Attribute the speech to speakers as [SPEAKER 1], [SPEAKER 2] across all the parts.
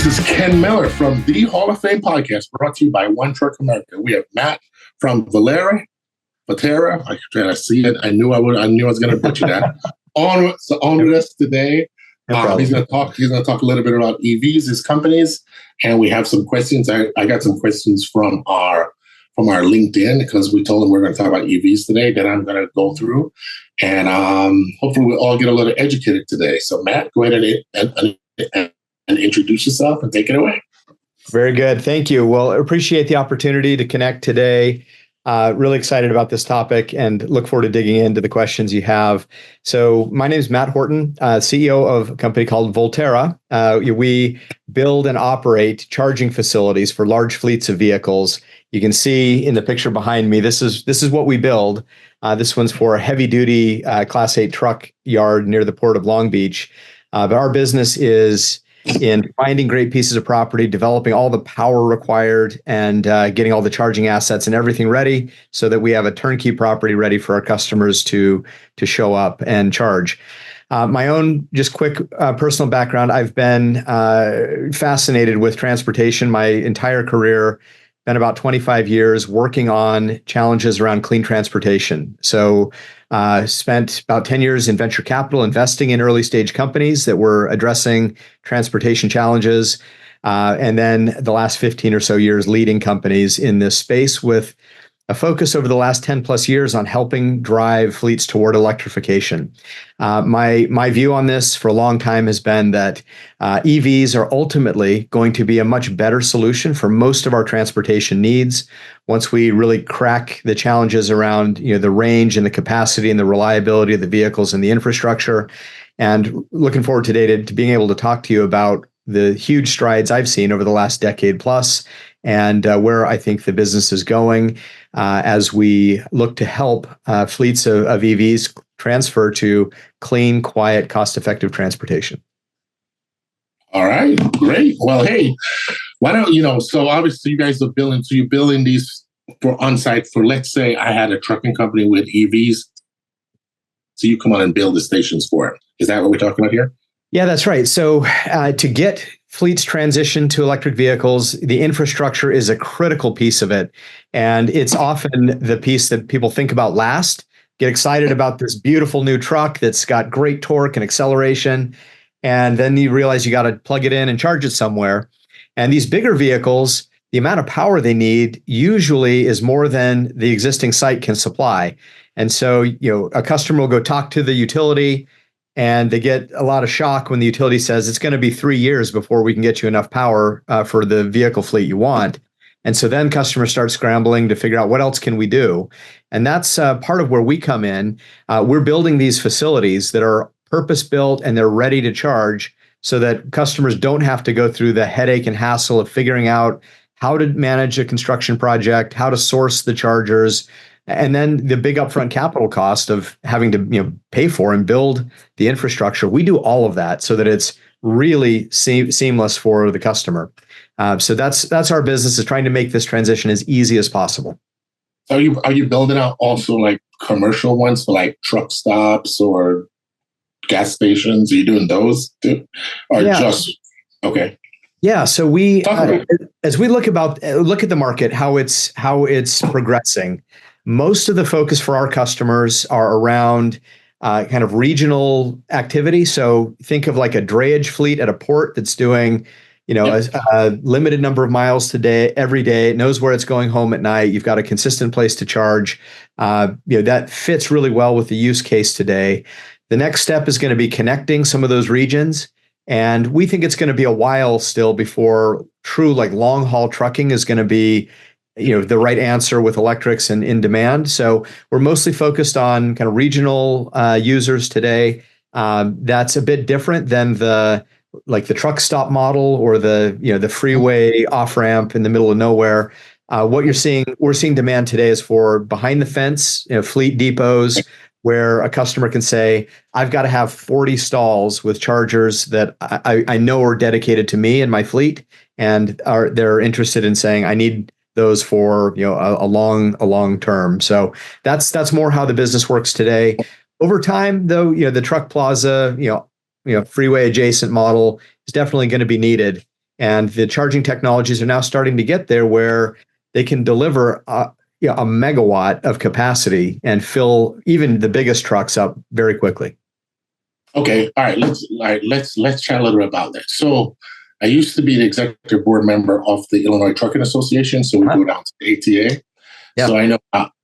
[SPEAKER 1] This is Ken Miller from the Hall of Fame podcast, brought to you by One Truck America. We have Matt from Voltera. I trying to see it. I knew I was going to butcher that. on with us today. He's going to talk. He's going to talk a little bit about EVs, his companies, and we have some questions. I got some questions from our LinkedIn because we told them we're going to talk about EVs today that I'm going to go through, and hopefully we'll all get a little educated today. So Matt, go ahead and introduce yourself and take it away.
[SPEAKER 2] Very good. Thank you. Well, I appreciate the opportunity to connect today. Really excited about this topic and look forward to digging into the questions you have. So my name is Matt Horton, CEO of a company called Voltera. We build and operate charging facilities for large fleets of vehicles. You can see in the picture behind me, this is what we build. This one's for a heavy-duty Class 8 truck yard near the Port of Long Beach. But our business is in finding great pieces of property, developing all the power required, and getting all the charging assets and everything ready so that we have a turnkey property ready for our customers to show up and charge. My own just quick personal background, I've been fascinated with transportation my entire career. Been about 25 years working on challenges around clean transportation. So spent about 10 years in venture capital, investing in early stage companies that were addressing transportation challenges. And then the last 15 or so years leading companies in this space with a focus over the last 10 plus years on helping drive fleets toward electrification. My view on this for a long time has been that EVs are ultimately going to be a much better solution for most of our transportation needs once we really crack the challenges around the range and the capacity and the reliability of the vehicles and the infrastructure. And looking forward today to being able to talk to you about the huge strides I've seen over the last decade plus and where I think the business is going as we look to help fleets of EVs transfer to clean, quiet, cost-effective transportation.
[SPEAKER 1] All right, great. Well, hey, why don't so obviously you guys are building, so you're building these for on-site for, let's say I had a trucking company with EVs, so you come on and build the stations for it. Is that what we're talking about here?
[SPEAKER 2] Yeah, that's right. So to get fleets transition to electric vehicles, the infrastructure is a critical piece of it. And it's often the piece that people think about last, get excited about this beautiful new truck that's got great torque and acceleration. And then you realize you got to plug it in and charge it somewhere. And these bigger vehicles, the amount of power they need usually is more than the existing site can supply. And so, a customer will go talk to the utility, and they get a lot of shock when the utility says it's going to be 3 years before we can get you enough power for the vehicle fleet you want. And so then customers start scrambling to figure out what else can we do. And that's part of where we come in. We're building these facilities that are purpose-built and they're ready to charge so that customers don't have to go through the headache and hassle of figuring out how to manage a construction project, how to source the chargers, and then the big upfront capital cost of having to pay for and build the infrastructure. We do all of that so that it's really seamless for the customer. So that's our business, is trying to make this transition as easy as possible.
[SPEAKER 1] Are you building out also like commercial ones for like truck stops or gas stations? Are you doing those too? Or just okay?
[SPEAKER 2] Yeah, so we as we look at the market, how it's progressing. Most of the focus for our customers are around kind of regional activity. So think of like a drayage fleet at a port that's doing, a limited number of miles every day. It knows where it's going home at night. You've got a consistent place to charge. That fits really well with the use case today. The next step is going to be connecting some of those regions. And we think it's going to be a while still before true like long haul trucking is going to be the right answer with electrics and in demand. So we're mostly focused on kind of regional users today. That's a bit different than the truck stop model or the freeway off ramp in the middle of nowhere. We're seeing demand today is for behind the fence, fleet depots where a customer can say, I've got to have 40 stalls with chargers that I know are dedicated to me and my fleet, and they're interested in saying, I need those for a long term. So that's more how the business works today. Over time, though, the truck plaza, freeway adjacent model is definitely going to be needed. And the charging technologies are now starting to get there where they can deliver a megawatt of capacity and fill even the biggest trucks up very quickly.
[SPEAKER 1] Okay, all right. Let's chat a little bit about that. So, I used to be the executive board member of the Illinois Trucking Association, so we go down to the ATA. Yeah. So I know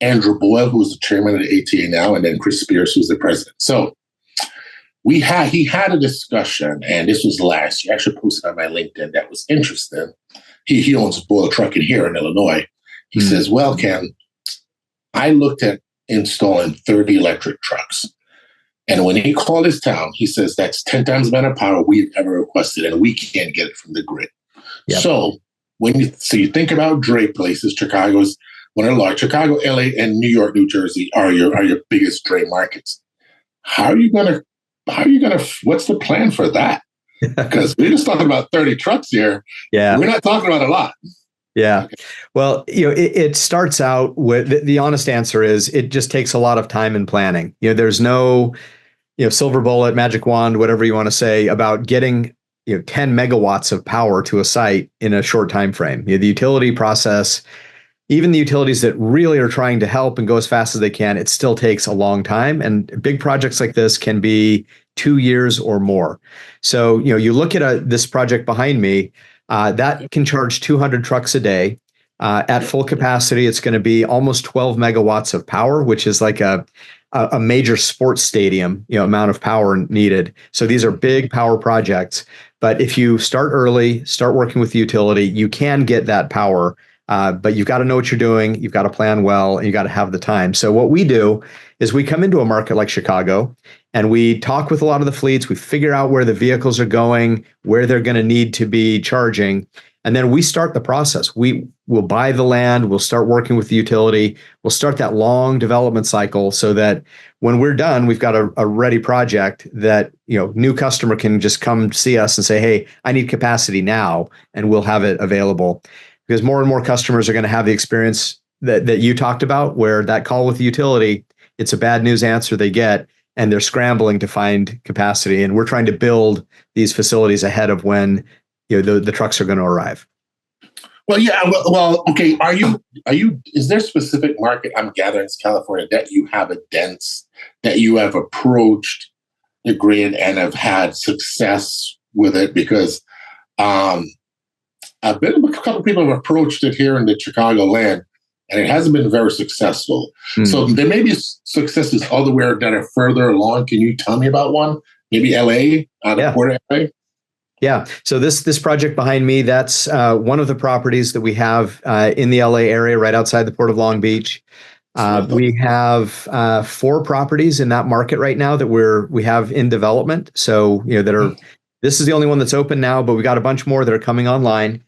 [SPEAKER 1] Andrew Boyle, who's the chairman of the ATA now, and then Chris Spears, who's the president. So he had a discussion, and this was last year. I actually posted on my LinkedIn that was interesting. He owns Boyle Trucking here in Illinois. He says, well, Ken, I looked at installing 30 electric trucks. And when he called his town, he says that's 10 times the amount of power we've ever requested, and we can't get it from the grid. Yep. So you think about dray places, Chicago's one of the large. Chicago, LA, and New York, New Jersey are your biggest dray markets. How are you gonna? What's the plan for that? Because we're just talking about 30 trucks here. Yeah, we're not talking about a lot.
[SPEAKER 2] Yeah. Well, it starts out with the honest answer is it just takes a lot of time and planning. There's no, silver bullet, magic wand, whatever you want to say about getting, 10 megawatts of power to a site in a short time frame. The utility process, even the utilities that really are trying to help and go as fast as they can, it still takes a long time. And big projects like this can be 2 years or more. So, you look at this project behind me, that can charge 200 trucks a day. At full capacity, it's going to be almost 12 megawatts of power, which is like a major sports stadium, amount of power needed. So these are big power projects. But if you start early, start working with the utility, you can get that power. But you've got to know what you're doing. You've got to plan well, and you got to have the time. So what we do is we come into a market like Chicago, and we talk with a lot of the fleets. We figure out where the vehicles are going, where they're going to need to be charging. And then we start the process. We will buy the land. We'll start working with the utility. We'll start that long development cycle so that when we're done, we've got a ready project that, new customer can just come see us and say, hey, I need capacity now, and we'll have it available. Because more and more customers are going to have the experience that you talked about, where that call with the utility, it's a bad news answer they get, and they're scrambling to find capacity. And we're trying to build these facilities ahead of when the trucks are going to arrive.
[SPEAKER 1] Well, yeah. Well, okay. Is there a specific market, I'm gathering it's California, that you have that you have approached the grid and have had success with it? Because a couple of people have approached it here in the Chicago land, and it hasn't been very successful. Mm-hmm. So there may be successes elsewhere that are further along. Can you tell me about one? Maybe LA, the port of LA?
[SPEAKER 2] Yeah. So this project behind me, that's one of the properties that we have in the LA area, right outside the Port of Long Beach. We have 4 properties in that market right now that we have in development. So this is the only one that's open now, but we got a bunch more that are coming online.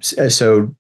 [SPEAKER 2] So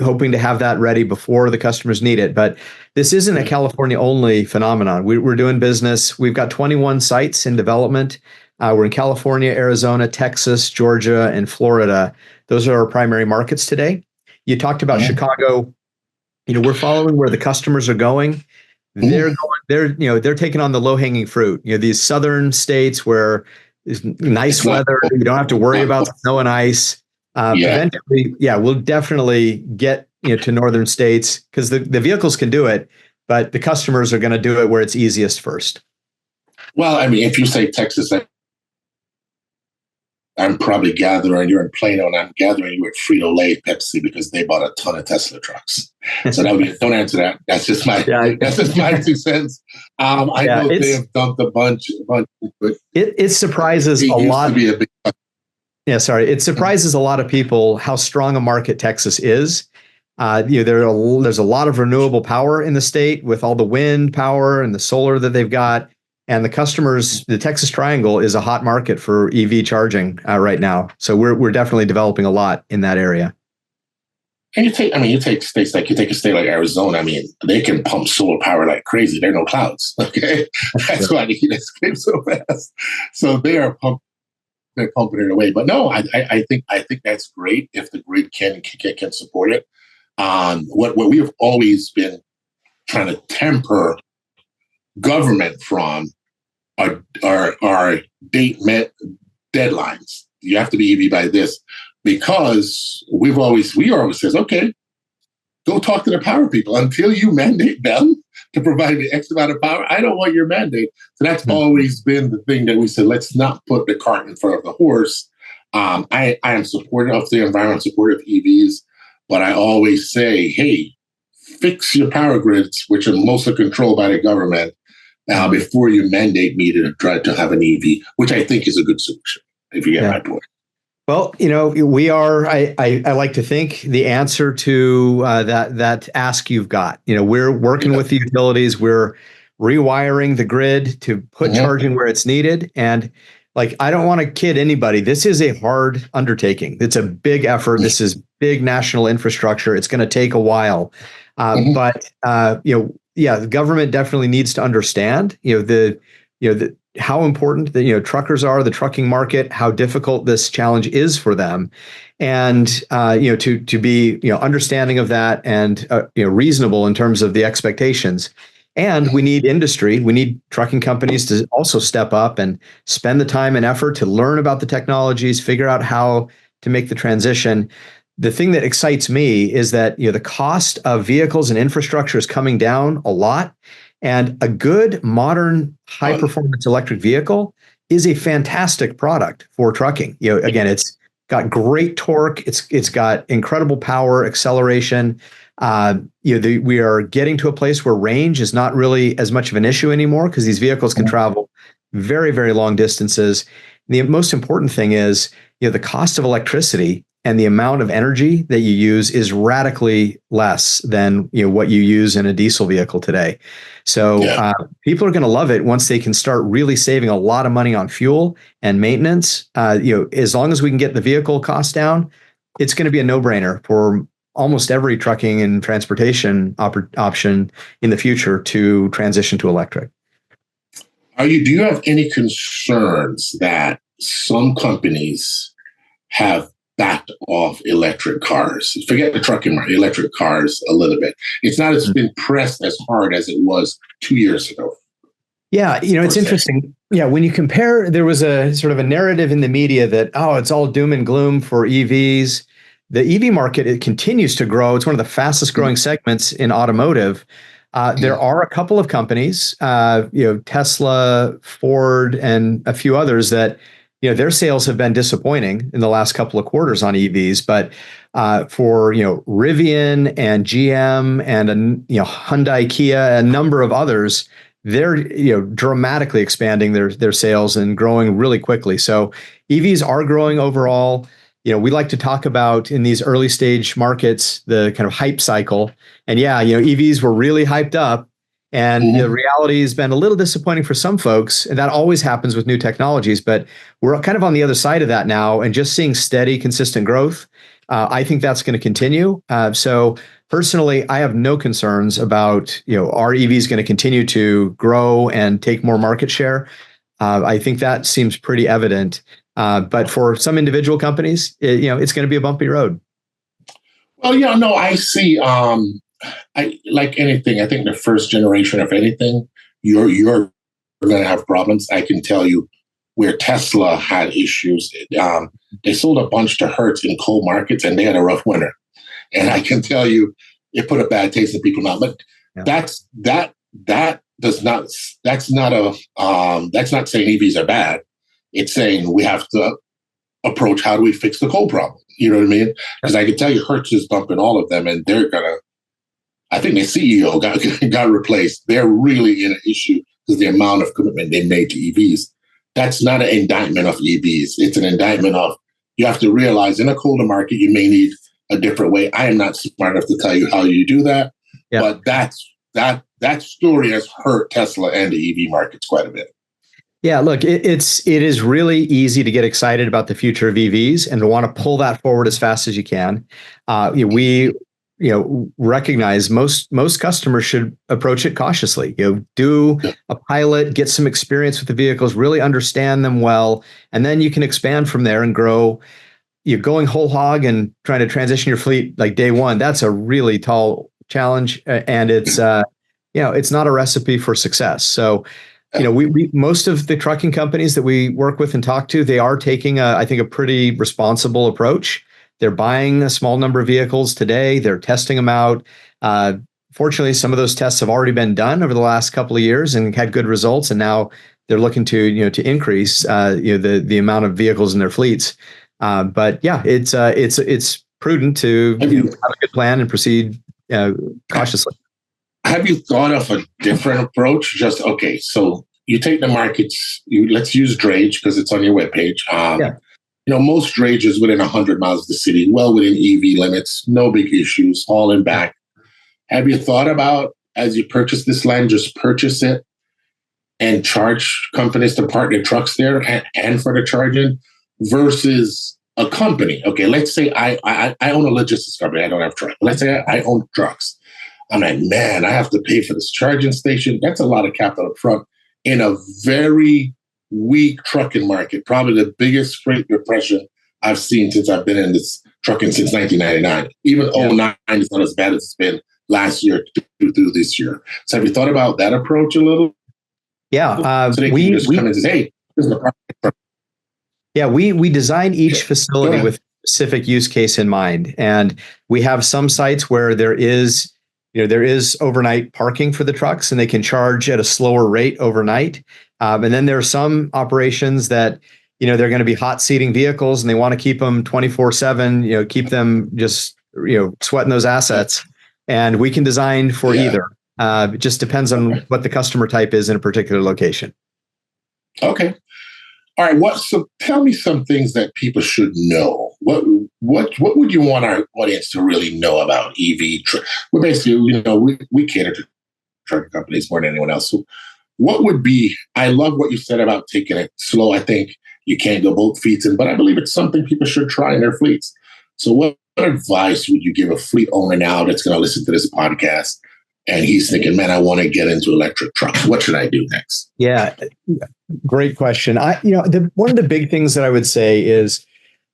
[SPEAKER 2] hoping to have that ready before the customers need it. But this isn't a California only phenomenon. We're doing business. We've got 21 sites in development. We're in California, Arizona, Texas, Georgia, and Florida. Those are our primary markets today. You talked about Chicago. We're following where the customers are going. They're taking on the low-hanging fruit. these southern states where there's nice weather, you don't have to worry about snow and ice. Eventually, we'll definitely get to northern states because the vehicles can do it, but the customers are going to do it where it's easiest first.
[SPEAKER 1] Well, I mean, if you say Texas, I'm probably gathering you're in Plano, and I'm gathering you at Frito-Lay Pepsi because they bought a ton of Tesla trucks. So don't answer that. That's just my 2 cents. I know they've dumped a bunch. But
[SPEAKER 2] it surprises a lot. It surprises a lot of people how strong a market Texas is. There's a lot of renewable power in the state with all the wind power and the solar that they've got. And the customers, the Texas Triangle is a hot market for EV charging right now. So we're definitely developing a lot in that area.
[SPEAKER 1] And you take a state like Arizona. I mean, they can pump solar power like crazy. There are no clouds. Okay, that's why they escape so fast. So they're pumping it away. But no, I think that's great if the grid can support it. What we have always been trying to temper government from our deadlines. You have to be EV by this. because we always says, okay, go talk to the power people until you mandate them to provide the X amount of power. I don't want your mandate. So that's always been the thing that we said, let's not put the cart in front of the horse. I am supportive of the environment, supportive of EVs, but I always say, hey, fix your power grids, which are mostly controlled by the government, before you mandate me to try to have an EV, which I think is a good solution, if you get my point.
[SPEAKER 2] Well, we are, I like to think, the answer to that ask you've got. We're working with the utilities. We're rewiring the grid to put charging where it's needed. And I don't want to kid anybody. This is a hard undertaking. It's a big effort. This is big national infrastructure. It's going to take a while. But the government definitely needs to understand, how important the truckers are, the trucking market, how difficult this challenge is for them, and to be understanding of that and reasonable in terms of the expectations. And we need industry, we need trucking companies to also step up and spend the time and effort to learn about the technologies, figure out how to make the transition. The thing that excites me is that the cost of vehicles and infrastructure is coming down a lot. And a good, modern, high-performance electric vehicle is a fantastic product for trucking. Again, it's got great torque. It's got incredible power, acceleration. We are getting to a place where range is not really as much of an issue anymore because these vehicles can travel very, very long distances. The most important thing is, the cost of electricity and the amount of energy that you use is radically less than what you use in a diesel vehicle today. So people are going to love it once they can start really saving a lot of money on fuel and maintenance. As long as we can get the vehicle costs down, it's going to be a no-brainer for almost every trucking and transportation option in the future to transition to electric.
[SPEAKER 1] Do you have any concerns that some companies have backed off electric cars? Forget the trucking market, electric cars a little bit. It's not as been pressed as hard as it was 2 years ago.
[SPEAKER 2] Yeah, it's interesting. Yeah, when you compare, there was a sort of a narrative in the media that, it's all doom and gloom for EVs. The EV market, it continues to grow. It's one of the fastest growing segments in automotive. There are a couple of companies, Tesla, Ford, and a few others that their sales have been disappointing in the last couple of quarters on EVs, but for Rivian and GM and Hyundai, Kia, a number of others, they're dramatically expanding their sales and growing really quickly. So EVs are growing overall. We like to talk about in these early stage markets the kind of hype cycle, and EVs were really hyped up. And the reality has been a little disappointing for some folks, and that always happens with new technologies. But we're kind of on the other side of that now, and just seeing steady, consistent growth. I think that's going to continue. So personally, I have no concerns about our EVs going to continue to grow and take more market share. I think that seems pretty evident. But for some individual companies, it's going to be a bumpy road.
[SPEAKER 1] Well, I see. I like anything. I think the first generation of anything, you're going to have problems. I can tell you where Tesla had issues. They sold a bunch to Hertz in coal markets, and they had a rough winter. And I can tell you, it put a bad taste in people's mouth. But that's not saying EVs are bad. It's saying we have to approach how do we fix the coal problem. You know what I mean? Because I can tell you, Hertz is dumping all of them, and they're gonna. I think their CEO got replaced. They're really in an issue because the amount of commitment they made to EVs. That's not an indictment of EVs. It's an indictment of you have to realize in a colder market, you may need a different way. I am not smart enough to tell you how you do that, but that story has hurt Tesla and the EV markets quite a bit.
[SPEAKER 2] Yeah, look, it is really easy to get excited about the future of EVs and to want to pull that forward as fast as you can. We recognize most customers should approach it cautiously. Do a pilot, get some experience with the vehicles, really understand them well, and then you can expand from there and grow. You're going whole hog and trying to transition your fleet like day one. That's a really tall challenge, and it's it's not a recipe for success. So, we most of the trucking companies that we work with and talk to, they are taking I think a pretty responsible approach. They're buying a small number of vehicles today. They're testing them out. Fortunately, some of those tests have already been done over the last couple of years and had good results. And now they're looking to increase the amount of vehicles in their fleets. But yeah, it's prudent to have a good plan and proceed cautiously.
[SPEAKER 1] Have you thought of a different approach? So you take the markets. Let's use drayage because it's on your webpage. Most drayage is within 100 miles of the city, well within EV limits, no big issues, hauling back. Have you thought about, as you purchase this land, just purchase it and charge companies to park their trucks there and for the charging versus a company? Okay, let's say I own a logistics company. I don't have trucks. Let's say I own trucks. I'm like, man, I have to pay for this charging station. That's a lot of capital up front in a very weak trucking market, probably the biggest freight depression I've seen since I've been in this trucking since 1999. Even 2009 is not as bad as it's been last year through this year. So have you thought about that approach a little?
[SPEAKER 2] Yeah.
[SPEAKER 1] So we just come and say, hey, this is the product.
[SPEAKER 2] Yeah, we design each facility with a specific use case in mind. And we have some sites where there is overnight parking for the trucks and they can charge at a slower rate overnight. And then there are some operations that, they're going to be hot seating vehicles and they want to keep them 24/7, keep them just, sweating those assets. And we can design for either. It just depends on what the customer type is in a particular location. Okay.
[SPEAKER 1] All right. So tell me some things that people should know. What would you want our audience to really know about EV? Well, basically, we cater to truck companies more than anyone else. So what would be? I love what you said about taking it slow. I think you can't go both feet in, but I believe it's something people should try in their fleets. So what advice would you give a fleet owner now that's going to listen to this podcast and he's thinking, man, I want to get into electric trucks. What should I do next?
[SPEAKER 2] Yeah, great question. One of the big things that I would say is,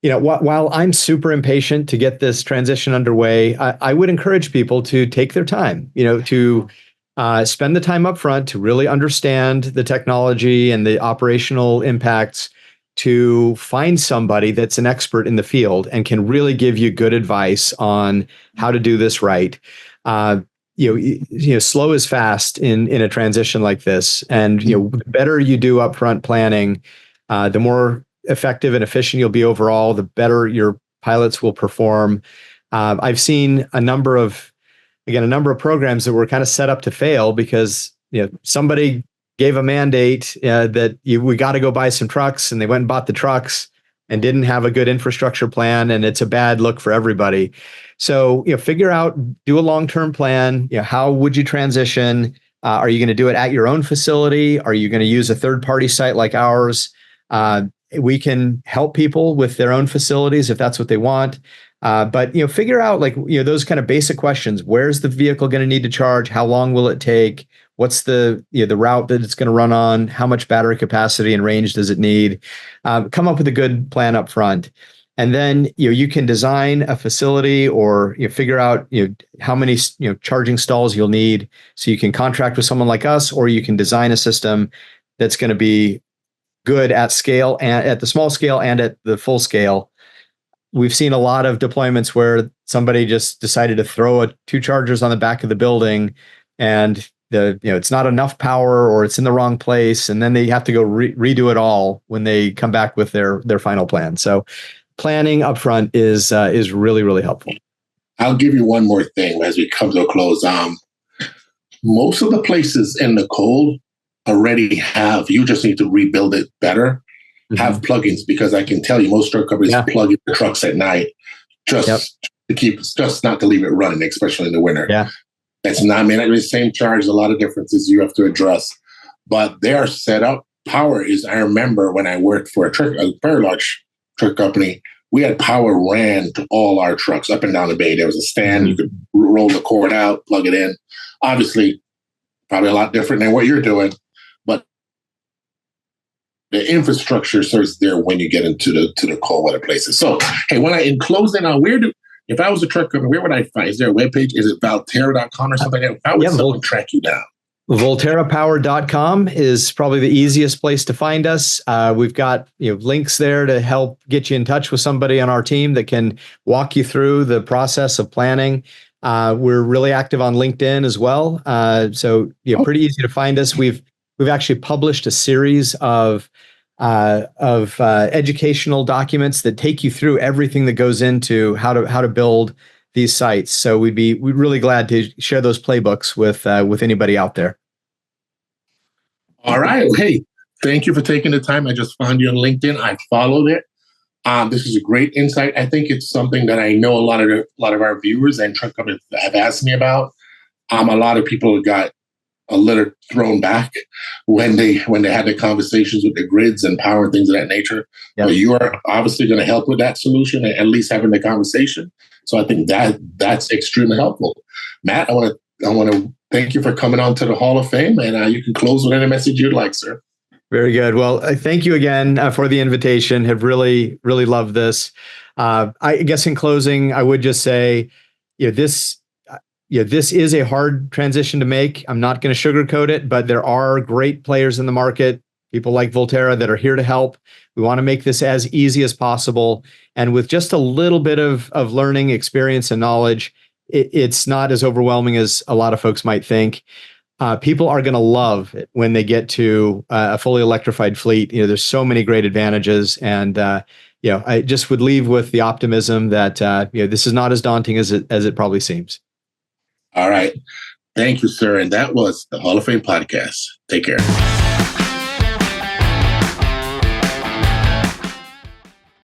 [SPEAKER 2] while I'm super impatient to get this transition underway, I would encourage people to take their time, to spend the time up front to really understand the technology and the operational impacts, to find somebody that's an expert in the field and can really give you good advice on how to do this right. Slow is fast in a transition like this. And, the better you do upfront planning, the more effective and efficient you'll be overall, the better your pilots will perform. I've seen a number of programs that were kind of set up to fail because, somebody gave a mandate that we got to go buy some trucks, and they went and bought the trucks and didn't have a good infrastructure plan, and it's a bad look for everybody. So, figure out, do a long-term plan. How would you transition? Are you going to do it at your own facility? Are you going to use a third-party site like ours? We can help people with their own facilities if that's what they want. But figure out those kind of basic questions. Where's the vehicle going to need to charge? How long will it take? What's the route that it's going to run on? How much battery capacity and range does it need? Come up with a good plan up front. And then you can design a facility or figure out how many charging stalls you'll need. So you can contract with someone like us, or you can design a system that's going to be good at scale, and at the small scale and at the full scale. We've seen a lot of deployments where somebody just decided to throw two chargers on the back of the building, and it's not enough power, or it's in the wrong place, and then they have to go redo it all when they come back with their final plan. So planning upfront is really, really helpful.
[SPEAKER 1] I'll give you one more thing as we come to a close. Most of the places in the cold already have, you just need to rebuild it better, have plugins, because I can tell you most truck companies plug in the trucks at night just not to leave it running, especially in the winter.
[SPEAKER 2] Yeah.
[SPEAKER 1] It's not, the same charge, a lot of differences you have to address, but they are set up. Power is, I remember when I worked for a very large truck company, we had power ran to all our trucks up and down the bay. There was a stand, you could roll the cord out, plug it in. Obviously, probably a lot different than what you're doing, but the infrastructure starts there when you get into the cold weather places. So, hey, in closing on if I was a truck company, where would I find? Is there a webpage? Is it Voltera.com or something like that? How would someone track you down?
[SPEAKER 2] VolteraPower.com is probably the easiest place to find us. We've got links there to help get you in touch with somebody on our team that can walk you through the process of planning. We're really active on LinkedIn as well, so pretty easy to find us. We've actually published a series of educational documents that take you through everything that goes into how to build these sites. So we'd really glad to share those playbooks with anybody out there.
[SPEAKER 1] All right. Hey, thank you for taking the time. I just found you on LinkedIn. I followed it. This is a great insight. I think it's something that I know a lot of our viewers and truck companies have asked me about. A lot of people got a little thrown back when they had the conversations with the grids and power and things of that nature. Yep. But you are obviously going to help with that solution, at least having the conversation. So I think that's extremely helpful. Matt, I want to thank you for coming on to the Hall of Fame, and you can close with any message you'd like, sir.
[SPEAKER 2] Very good. Well, thank you again for the invitation. Have really, really loved this. I guess in closing, I would just say, this is a hard transition to make. I'm not going to sugarcoat it, but there are great players in the market, people like Voltera that are here to help. We want to make this as easy as possible. And with just a little bit of learning, experience, and knowledge, it's not as overwhelming as a lot of folks might think. People are going to love it when they get to a fully electrified fleet. There's so many great advantages, and I just would leave with the optimism that this is not as daunting as it probably seems.
[SPEAKER 1] All right, thank you, sir. And that was the Hall of Fame podcast. Take care.